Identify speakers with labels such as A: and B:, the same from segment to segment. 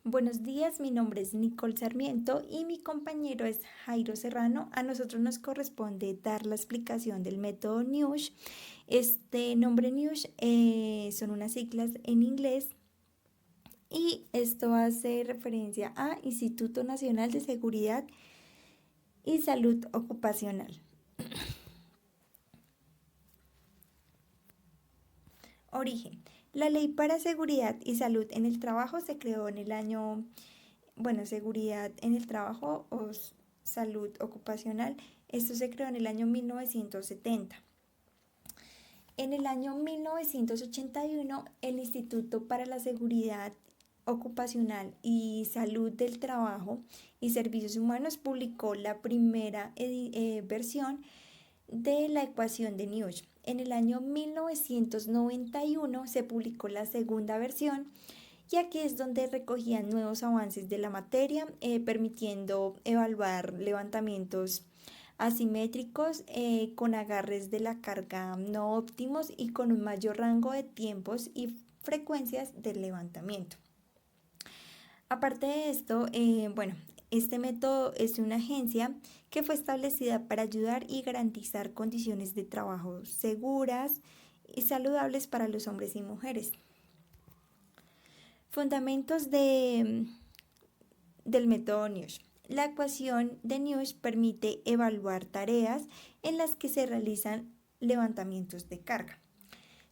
A: Buenos días, mi nombre es Nicole Sarmiento y mi compañero es Jairo Serrano. A nosotros nos corresponde dar la explicación del método NIUSH. Este nombre NIUSH son unas siglas en inglés y esto hace referencia a Instituto Nacional de Seguridad y Salud Ocupacional. Origen. La Ley para Seguridad y Salud en el Trabajo se creó en el año seguridad en el trabajo o salud ocupacional. Esto se creó en el año 1970. En el año 1981, el Instituto para la Seguridad Ocupacional y Salud del Trabajo y Servicios Humanos publicó la primera versión de la ecuación de Newton. En el año 1991 se publicó la segunda versión y aquí es donde recogían nuevos avances de la materia, permitiendo evaluar levantamientos asimétricos con agarres de la carga no óptimos y con un mayor rango de tiempos y frecuencias del levantamiento. Aparte de esto, este método es una agencia que fue establecida para ayudar y garantizar condiciones de trabajo seguras y saludables para los hombres y mujeres. Fundamentos del método NIUSH. La ecuación de NIUSH permite evaluar tareas en las que se realizan levantamientos de carga.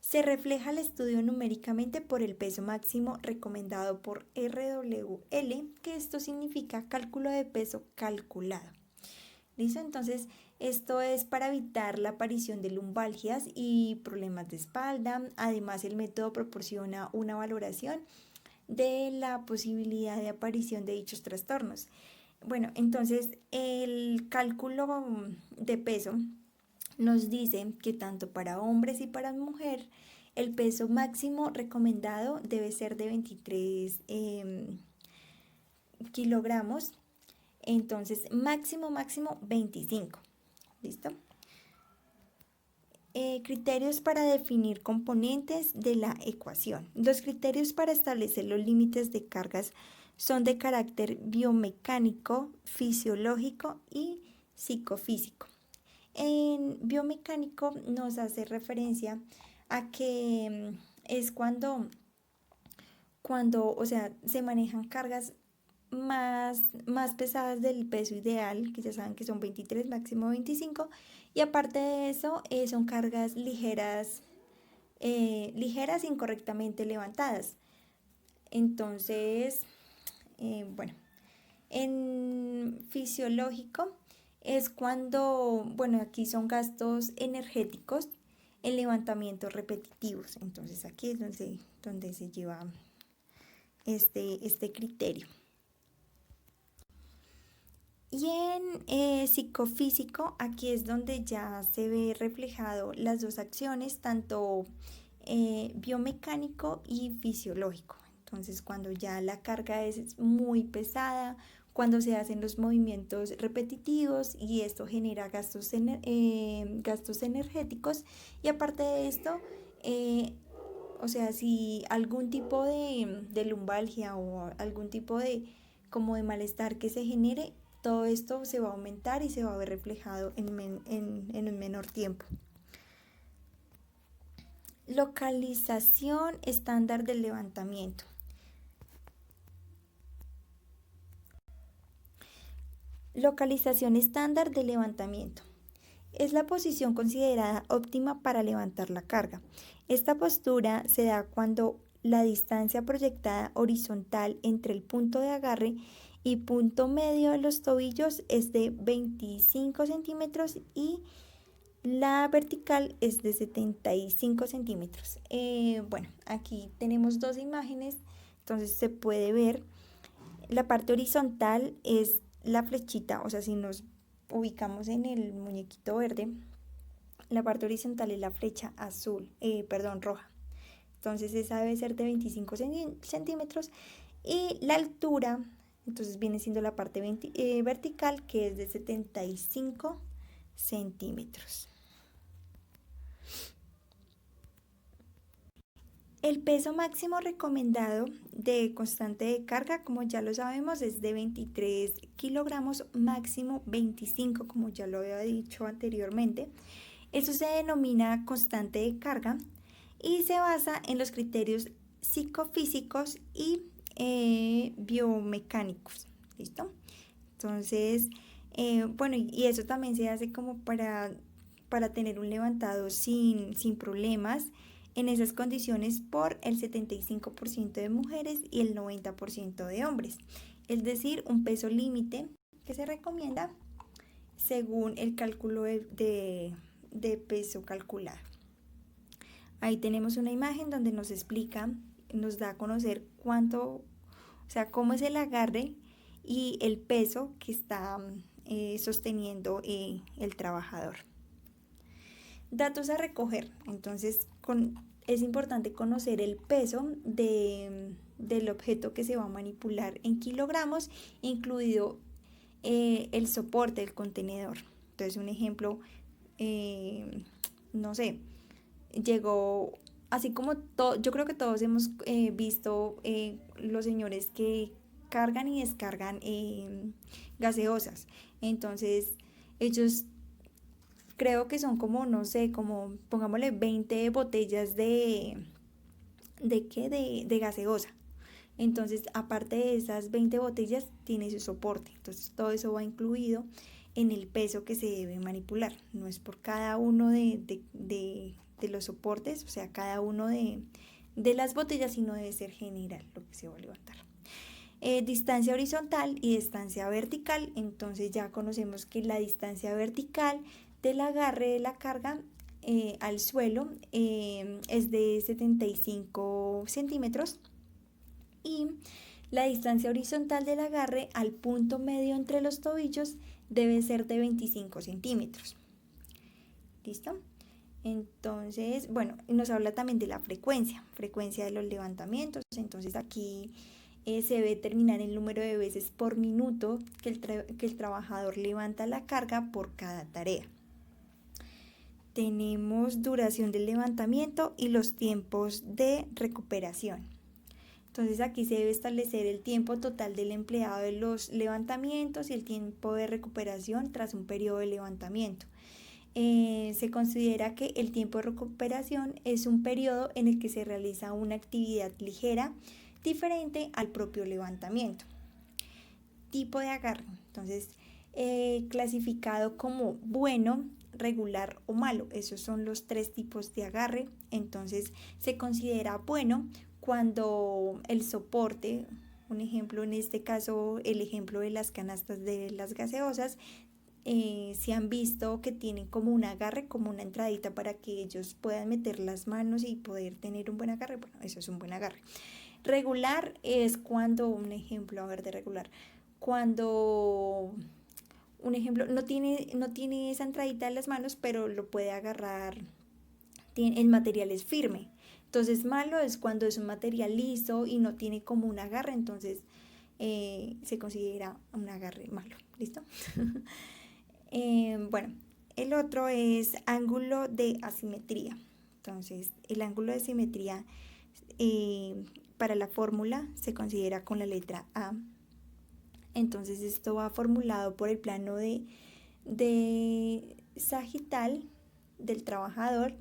A: Se refleja el estudio numéricamente por el peso máximo recomendado por RWL, que esto significa cálculo de peso calculado. ¿Listo? Entonces, esto es para evitar la aparición de lumbalgias y problemas de espalda. Además, el método proporciona una valoración de la posibilidad de aparición de dichos trastornos. Bueno, entonces el cálculo de peso nos dice que tanto para hombres y para mujer el peso máximo recomendado debe ser de 23 kilogramos, entonces máximo 25. ¿Listo? Criterios para definir componentes de la ecuación. Los criterios para establecer los límites de cargas son de carácter biomecánico, fisiológico y psicofísico. En biomecánico nos hace referencia a que es cuando se manejan cargas más pesadas del peso ideal, que ya saben que son 23, máximo 25, y aparte de eso son cargas ligeras incorrectamente levantadas. Entonces, en fisiológico es cuando, aquí son gastos energéticos en levantamientos repetitivos. Entonces aquí es donde se lleva este criterio. Y en psicofísico, aquí es donde ya se ve reflejado las dos acciones, tanto biomecánico y fisiológico. Entonces, cuando ya la carga es muy pesada, cuando se hacen los movimientos repetitivos y esto genera gastos energéticos. Y aparte de esto, si algún tipo de lumbalgia o algún tipo de malestar que se genere, todo esto se va a aumentar y se va a ver reflejado en un menor tiempo. Localización estándar del levantamiento. Localización estándar del levantamiento. Es la posición considerada óptima para levantar la carga. Esta postura se da cuando la distancia proyectada horizontal entre el punto de agarre y punto medio de los tobillos es de 25 centímetros y la vertical es de 75 centímetros. Aquí tenemos dos imágenes, entonces se puede ver la parte horizontal es la flechita, si nos ubicamos en el muñequito verde, la parte horizontal es la flecha roja. Entonces esa debe ser de 25 centímetros y la altura, entonces viene siendo la parte vertical, que es de 75 centímetros. El peso máximo recomendado de constante de carga, como ya lo sabemos, es de 23 kilogramos, máximo 25, como ya lo había dicho anteriormente. Eso se denomina constante de carga y se basa en los criterios psicofísicos y biomecánicos. ¿Listo? Entonces, bueno, y eso también se hace como para tener un levantado sin problemas en esas condiciones por el 75% de mujeres y el 90% de hombres. Es decir, un peso límite que se recomienda según el cálculo de peso calculado. Ahí tenemos una imagen donde nos explica, nos da a conocer cuánto, o sea, cómo es el agarre y el peso que está sosteniendo el trabajador. Datos a recoger. Entonces, es importante conocer el peso del objeto que se va a manipular en kilogramos, incluido el soporte del contenedor. Entonces, un ejemplo, no sé, llegó, así como yo creo que todos hemos visto los señores que cargan y descargan gaseosas. Entonces, ellos creo que son como, no sé, como pongámosle 20 botellas de gaseosa. Entonces, aparte de esas 20 botellas, tiene su soporte. Entonces, todo eso va incluido en el peso que se debe manipular. No es por cada uno de los soportes, o sea, cada uno de las botellas, sino debe ser general lo que se va a levantar. Distancia horizontal y distancia vertical. Entonces, ya conocemos que la distancia vertical del agarre de la carga al suelo es de 75 centímetros y la distancia horizontal del agarre al punto medio entre los tobillos debe ser de 25 centímetros. ¿Listo? Entonces, bueno, nos habla también de la frecuencia de los levantamientos. Entonces aquí se debe determinar el número de veces por minuto que el trabajador levanta la carga por cada tarea. Tenemos duración del levantamiento y los tiempos de recuperación. Entonces aquí se debe establecer el tiempo total del empleado de los levantamientos y el tiempo de recuperación tras un periodo de levantamiento. Se considera que el tiempo de recuperación es un periodo en el que se realiza una actividad ligera diferente al propio levantamiento. Tipo de agarre. Entonces, clasificado como bueno, regular o malo. Esos son los 3 tipos de agarre. Entonces, se considera bueno cuando el soporte, un ejemplo en este caso, el ejemplo de las canastas de las gaseosas, se han visto que tienen como un agarre, como una entradita para que ellos puedan meter las manos y poder tener un buen agarre. Bueno, eso es un buen agarre. Regular es cuando, un ejemplo, a ver, de regular, cuando, un ejemplo, no tiene esa entradita en las manos, pero lo puede agarrar, el material es firme. Entonces, malo es cuando es un material liso y no tiene como un agarre, entonces se considera un agarre malo. ¿Listo? Bueno, el otro es ángulo de asimetría. Entonces, el ángulo de asimetría para la fórmula se considera con la letra A. Entonces, esto va formulado por el plano de sagital del trabajador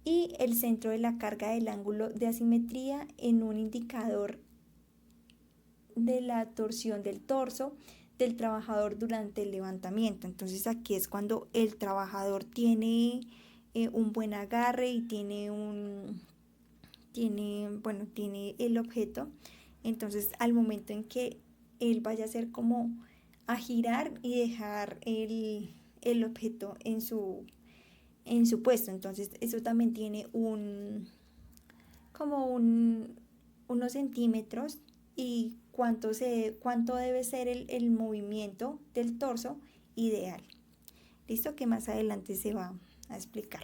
A: y el centro de la carga del ángulo de asimetría en un indicador de la torsión del torso del trabajador durante el levantamiento. Entonces aquí es cuando el trabajador tiene un buen agarre y tiene el objeto. Entonces al momento en que él vaya a hacer como a girar y dejar el objeto en su puesto. Entonces eso también tiene unos centímetros y cuánto debe ser el movimiento del torso ideal. ¿Listo? Que más adelante se va a explicar.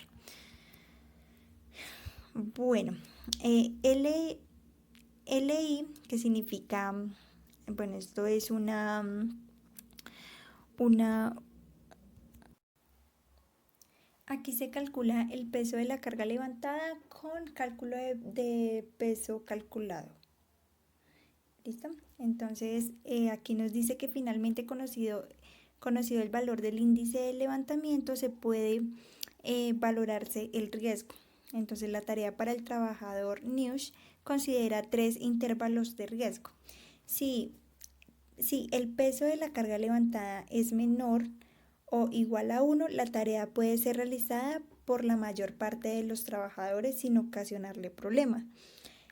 A: Bueno, LI, que significa, bueno, esto es Aquí se calcula el peso de la carga levantada con cálculo de peso calculado. ¿Listo? Entonces, aquí nos dice que finalmente conocido el valor del índice de levantamiento, se puede valorarse el riesgo. Entonces, la tarea para el trabajador Newsh considera 3 intervalos de riesgo. Si el peso de la carga levantada es menor o igual a 1, la tarea puede ser realizada por la mayor parte de los trabajadores sin ocasionarle problemas.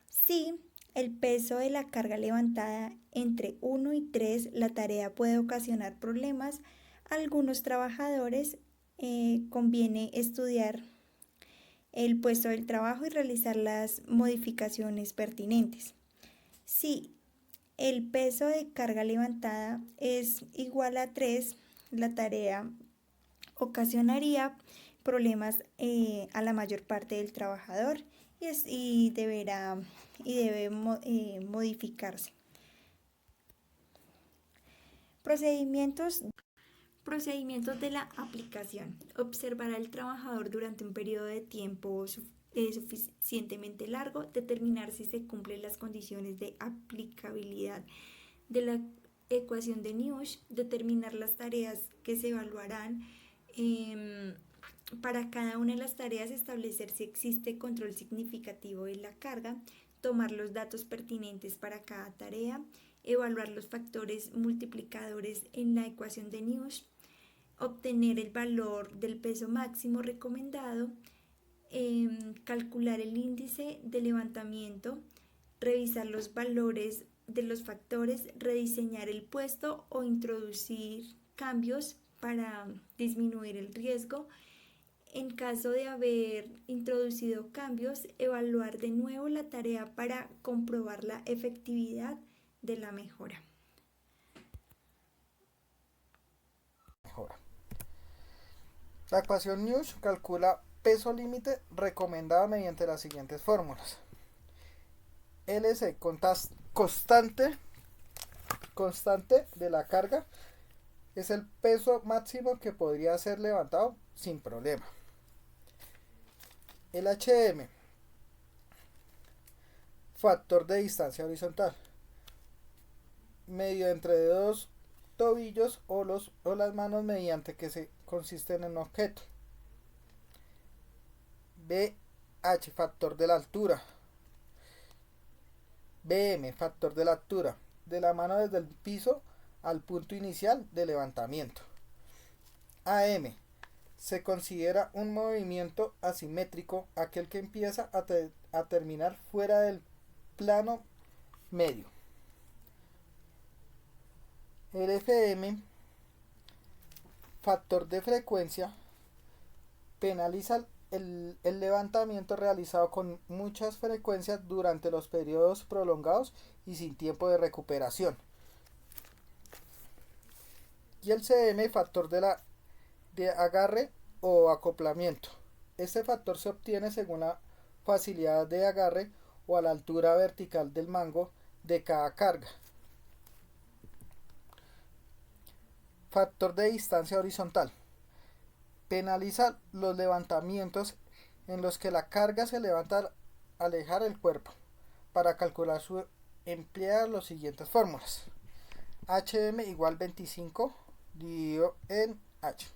A: Si el peso de la carga levantada entre 1 y 3, la tarea puede ocasionar problemas. A algunos trabajadores conviene estudiar el puesto del trabajo y realizar las modificaciones pertinentes. Si el peso de carga levantada es igual a 3, la tarea ocasionaría problemas a la mayor parte del trabajador y debe modificarse. Procedimientos de la aplicación. Observar al trabajador durante un periodo de tiempo suficientemente largo, determinar si se cumplen las condiciones de aplicabilidad de la ecuación de Newsh, determinar las tareas que se evaluarán. Para cada una de las tareas establecer si existe control significativo de la carga, tomar los datos pertinentes para cada tarea, evaluar los factores multiplicadores en la ecuación de Newsh, obtener el valor del peso máximo recomendado, calcular el índice de levantamiento, revisar los valores de los factores, rediseñar el puesto o introducir cambios para disminuir el riesgo. En caso de haber introducido cambios, evaluar de nuevo la tarea para comprobar la efectividad de la mejora.
B: La ecuación Newsh calcula peso límite recomendado mediante las siguientes fórmulas. LC, constante de la carga, es el peso máximo que podría ser levantado sin problema. El HM, factor de distancia horizontal, medio entre dos tobillos o las manos mediante que se consiste en un objeto. BH, factor de la altura. BM, factor de la altura, de la mano desde el piso al punto inicial de levantamiento. AM, se considera un movimiento asimétrico, aquel que empieza a terminar fuera del plano medio. El FM, factor de frecuencia, penaliza el levantamiento realizado con muchas frecuencias durante los periodos prolongados y sin tiempo de recuperación. Y el CM, factor de agarre o acoplamiento. Este factor se obtiene según la facilidad de agarre o a la altura vertical del mango de cada carga. Factor de distancia horizontal. Penaliza los levantamientos en los que la carga se levanta al alejar el cuerpo. Para calcular su emplea las siguientes fórmulas. HM igual 25 dividido en H.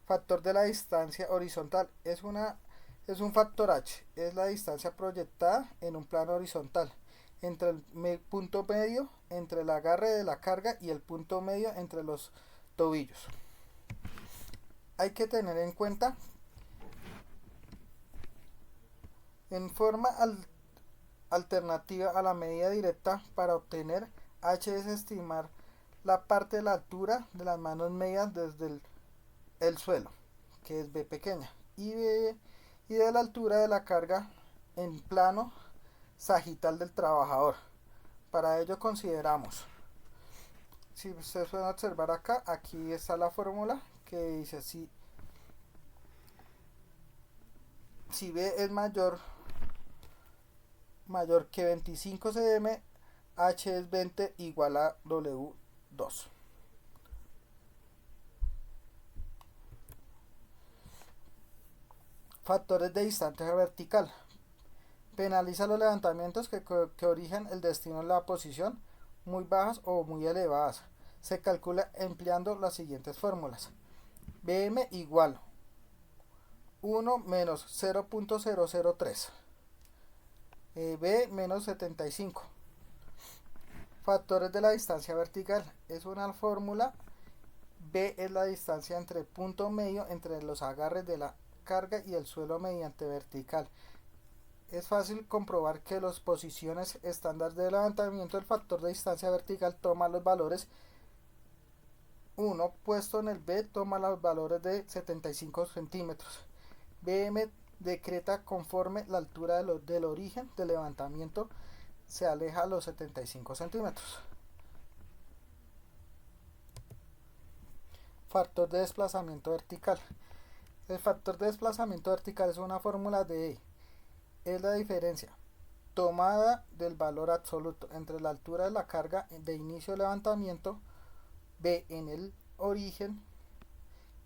B: Factor de la distancia horizontal es un factor H, es la distancia proyectada en un plano horizontal entre el punto medio entre el agarre de la carga y el punto medio entre los tobillos. Hay que tener en cuenta en forma alternativa a la medida directa para obtener H es estimar la parte de la altura de las manos medias desde el suelo, que es B pequeña, y de la altura de la carga en plano sagital del trabajador. Para ello consideramos, si ustedes pueden observar acá, aquí está la fórmula que dice si B es mayor que 25 cm, H es 20 igual a W2. Factores de distancia vertical. Penaliza los levantamientos que origen el destino en la posición muy bajas o muy elevadas. Se calcula empleando las siguientes fórmulas. BM igual 1 menos 0.003. B menos 75. Factores de la distancia vertical. Es una fórmula. B es la distancia entre punto medio entre los agarres de la carga y el suelo mediante vertical. Es fácil comprobar que las posiciones estándar de levantamiento del factor de distancia vertical toma los valores 1 puesto en el B, toma los valores de 75 centímetros. BM decreta conforme la altura del origen del levantamiento se aleja a los 75 centímetros. Factor de desplazamiento vertical. El factor de desplazamiento vertical es una fórmula de E. Es la diferencia tomada del valor absoluto entre la altura de la carga de inicio de levantamiento, B en el origen,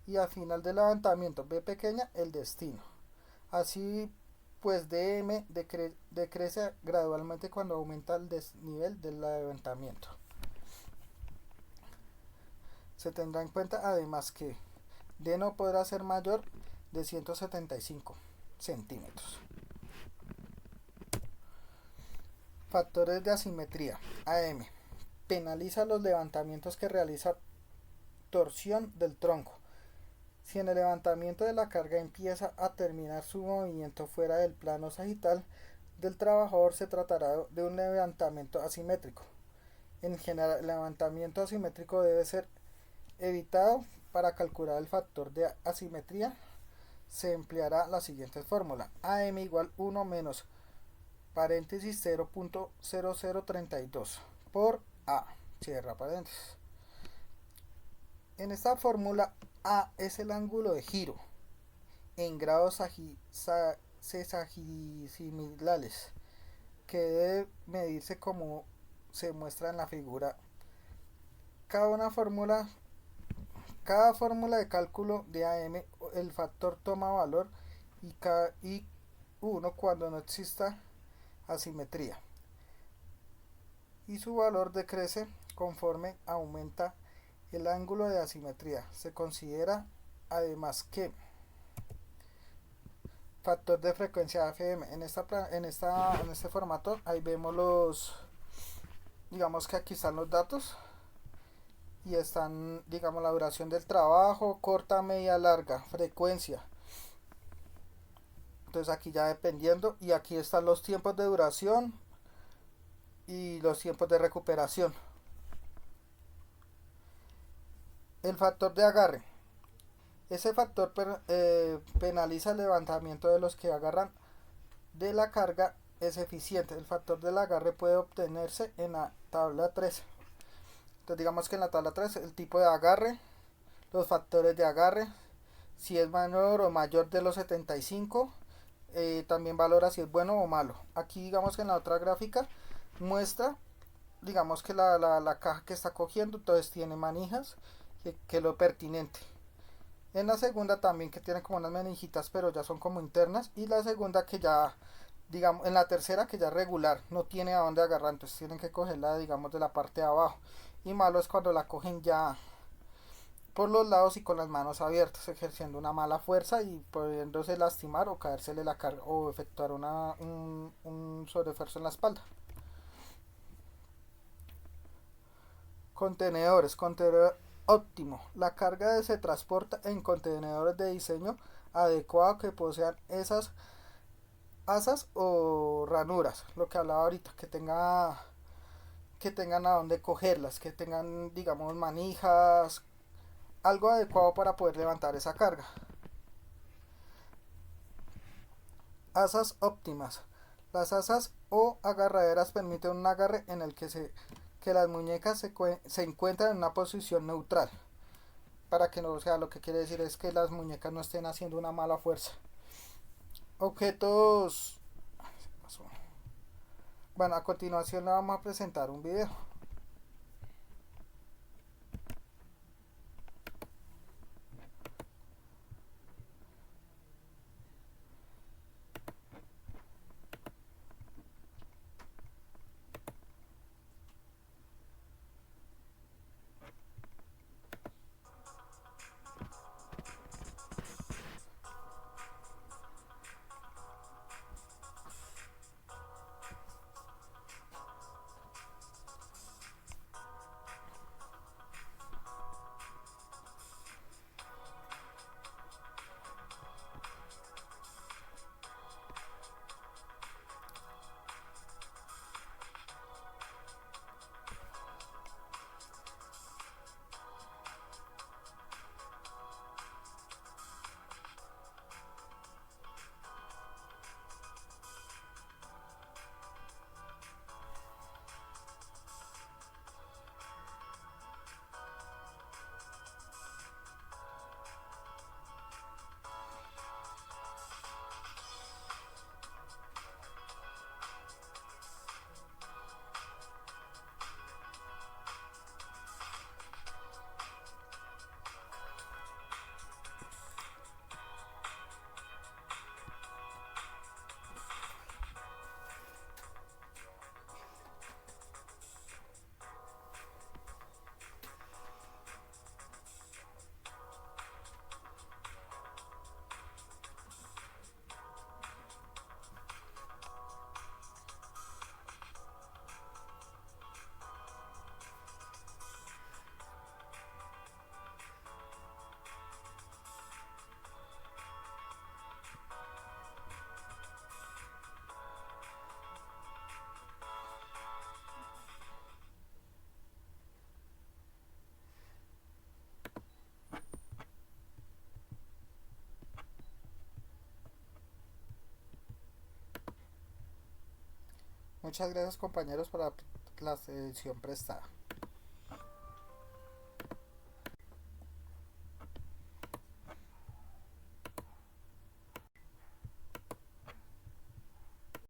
B: y al final del levantamiento, B pequeña, el destino. Así pues dm decrece gradualmente cuando aumenta el desnivel del levantamiento. Se tendrá en cuenta además que D no podrá ser mayor de 175 centímetros. Factores de asimetría. AM. Penaliza los levantamientos que realiza torsión del tronco. Si en el levantamiento de la carga empieza a terminar su movimiento fuera del plano sagital del trabajador, se tratará de un levantamiento asimétrico. En general, el levantamiento asimétrico debe ser evitado. Para calcular el factor de asimetría se empleará la siguiente fórmula. AM igual 1 menos paréntesis 0.0032 por A, cierra paréntesis. En esta fórmula, A es el ángulo de giro en grados sesagesimalales que debe medirse como se muestra en la figura. Cada fórmula de cálculo de AM, el factor toma valor y 1 cuando no exista asimetría, y su valor decrece conforme aumenta el ángulo de asimetría. Se considera además que factor de frecuencia FM. En este formato ahí vemos digamos que aquí están los datos y están, digamos, la duración del trabajo, corta, media, larga, frecuencia. Entonces aquí ya dependiendo, y aquí están los tiempos de duración y los tiempos de recuperación. El factor de agarre. Ese factor penaliza el levantamiento de los que agarran de la carga, es eficiente. El factor del agarre puede obtenerse en la tabla 3. Entonces digamos que en la tabla 3 el tipo de agarre, los factores de agarre, si es menor o mayor de los 75, también valora si es bueno o malo. Aquí digamos que en la otra gráfica muestra, digamos que la caja que está cogiendo, entonces tiene manijas, que es lo pertinente. En la segunda también que tiene como unas manijitas, pero ya son como internas, y la segunda que ya, digamos, en la tercera que ya es regular, no tiene a dónde agarrar, entonces tienen que cogerla, digamos, de la parte de abajo. Y malo es cuando la cogen ya por los lados y con las manos abiertas, ejerciendo una mala fuerza y pudiéndose lastimar o caérsele la carga o efectuar un sobreesfuerzo en la espalda. Contenedor óptimo. La carga se transporta en contenedores de diseño adecuado que posean esas asas o ranuras, lo que hablaba ahorita, que tengan a dónde cogerlas, que tengan, digamos, manijas, algo adecuado para poder levantar esa carga. Asas óptimas. Las asas o agarraderas permiten un agarre en el que las muñecas se encuentran en una posición neutral, para que no sea, lo que quiere decir es que las muñecas no estén haciendo una mala fuerza. Objetos. Bueno, a continuación le vamos a presentar un video. Muchas gracias compañeros por la atención prestada.